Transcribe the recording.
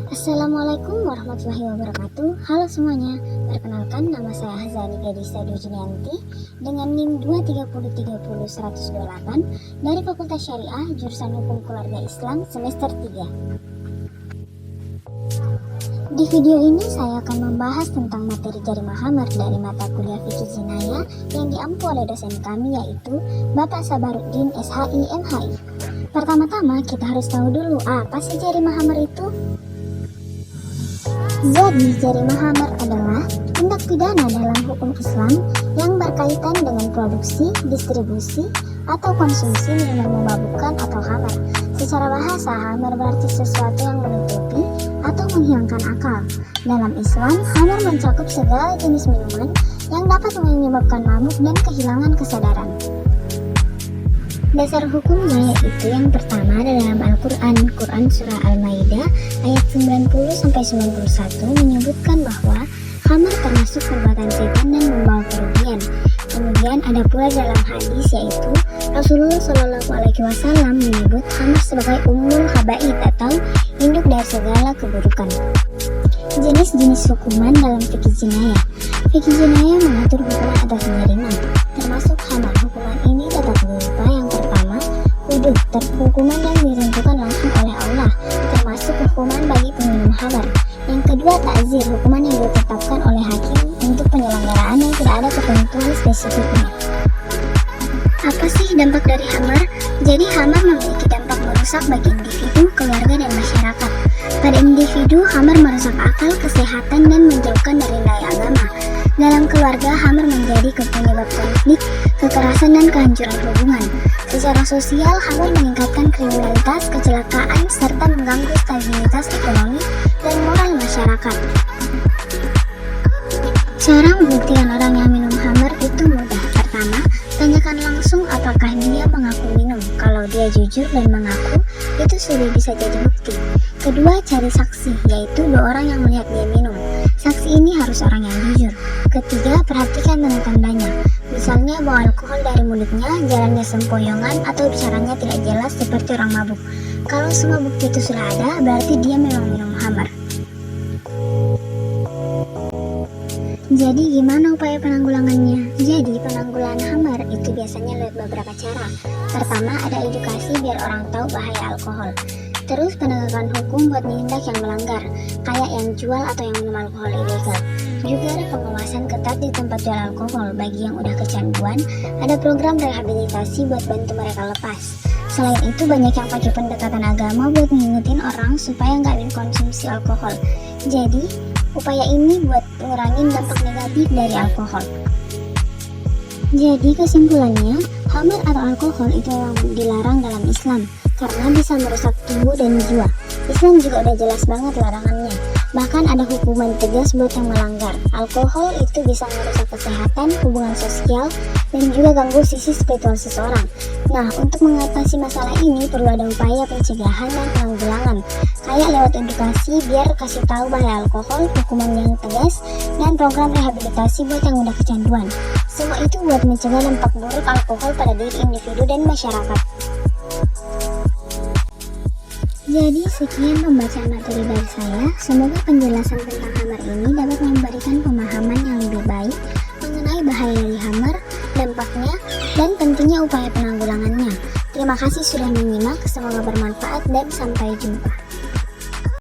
Assalamualaikum warahmatullahi wabarakatuh. Halo semuanya, perkenalkan nama saya Hazani Gadisa Dujinianti dengan NIM 230300128 dari Fakultas Syariah Jurusan Hukum Keluarga Islam semester 3. Di video ini saya akan membahas tentang materi jarimah khamar dari mata kuliah Fikih Jinayah yang diampu oleh dosen kami, yaitu Bapak Sabaruddin SHI MHI. Pertama-tama kita harus tahu dulu apa sih jarimah khamar itu. Jadi, jarimah khamar adalah tindak pidana dalam hukum Islam yang berkaitan dengan produksi, distribusi, atau konsumsi minuman memabukkan atau khamar. Secara bahasa, khamar berarti sesuatu yang menutupi atau menghilangkan akal. Dalam Islam, khamar mencakup segala jenis minuman yang dapat menyebabkan mabuk dan kehilangan kesadaran. Dasar hukumnya yaitu yang pertama ada dalam Al-Quran. Quran Surah Al-Maidah ayat 90-91 menyebutkan bahwa khamar termasuk perbuatan setan dan membawa kerugian. Kemudian ada pula dalam hadis, yaitu Rasulullah SAW menyebut khamar sebagai ummul khaba'ith atau induk dari segala keburukan. Jenis-jenis hukuman dalam fikih jinayah. Fikih jinayah mengatur hukuman atas jarimah, termasuk khamar. Hukuman ini dapat berupa yang pertama, hudud, hukuman yang ditentukan langsung oleh Allah, termasuk hukuman bagi peminum khamar. Yang kedua, ta'zir, hukuman yang ditetapkan oleh hakim untuk penyelenggaraan yang tidak ada ketentuan spesifiknya. Apa sih dampak dari khamar? Jadi khamar memiliki dampak merusak bagi individu, keluarga, dan masyarakat. Pada individu, khamar merusak akal, kesehatan, dan menjauhkan dari nilai agama. Dalam keluarga, khamar menjadi penyebab konflik, kekerasan, dan kehancuran hubungan. Secara sosial, khamar meningkatkan kriminalitas, kecelakaan, serta mengganggu stabilitas ekonomi dan moral masyarakat. Cara membuktikan orang yang minum khamar itu mudah. Pertama, tanyakan langsung apakah dia mengaku minum. Kalau dia jujur dan mengaku, itu sudah bisa jadi bukti. Kedua, cari saksi, yaitu 2 orang yang melihat dia minum. Saksi ini harus orang yang jujur. Ketiga, perhatikan tanda-tandanya. Misalnya bawa alkohol dari mulutnya, jalannya sempoyongan, atau bicaranya tidak jelas seperti orang mabuk. Kalau semua bukti itu sudah ada, berarti dia memang minum khamar. Jadi gimana upaya penanggulangannya? Jadi penanggulangan khamar itu biasanya lewat beberapa cara. Pertama, ada edukasi biar orang tahu bahaya alkohol. Terus penegakan hukum buat menindak yang melanggar, kayak yang jual atau yang minum alkohol ilegal. Juga ada pengawasan ketat di tempat jual alkohol. Bagi yang udah kecanduan, ada program rehabilitasi buat bantu mereka lepas. Selain itu, banyak yang pakai pendekatan agama buat ngingetin orang supaya nggak konsumsi alkohol. Jadi, upaya ini buat ngurangin dampak negatif dari alkohol. Jadi kesimpulannya, khamar atau alkohol itu memang dilarang dalam Islam karena bisa merusak tubuh dan jiwa. Islam juga udah jelas banget larangannya. Bahkan ada hukuman tegas buat yang melanggar. Alkohol itu bisa merusak kesehatan, hubungan sosial, dan juga ganggu sisi spiritual seseorang. Nah, untuk mengatasi masalah ini perlu ada upaya pencegahan dan penanggulangan, kayak lewat edukasi biar kasih tahu bahaya alkohol, hukuman yang tegas, dan program rehabilitasi buat yang udah kecanduan. Semua itu buat mencegah dampak buruk alkohol pada diri individu dan masyarakat. Jadi sekian pembacaan materi dari saya. Semoga penjelasan tentang khamar ini dapat memberikan pemahaman yang lebih baik mengenai bahaya dari khamar, dampaknya, dan pentingnya upaya penanggulangannya. Terima kasih sudah menyimak, semoga bermanfaat dan sampai jumpa.